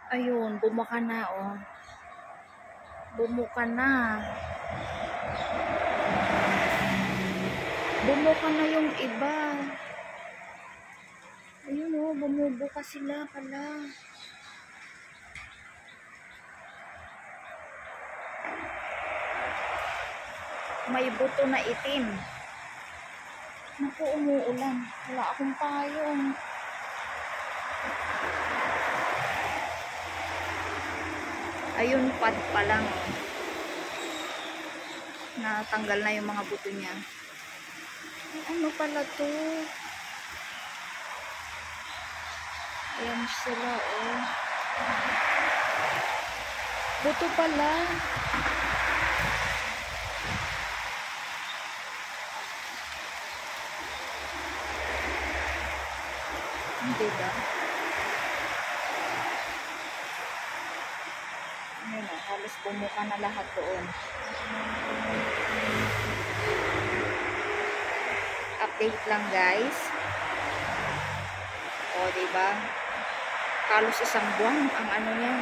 Ayun, bumuka na, oh. Bumuka na. Bumuka na yung iba. Ayun, oh, bumubuka sila pala. May buto na itim. Naku, umuulan. Wala akong payong. Ayun, pad pa lang. Natanggal na yung mga buto niya. Ano pala to? Ayan sila, oh. Buto pala. Hindi ba? Ayun, oh, halos bumuka na lahat doon. Update lang, guys. O, diba? Halos isang buwan ang ano niya.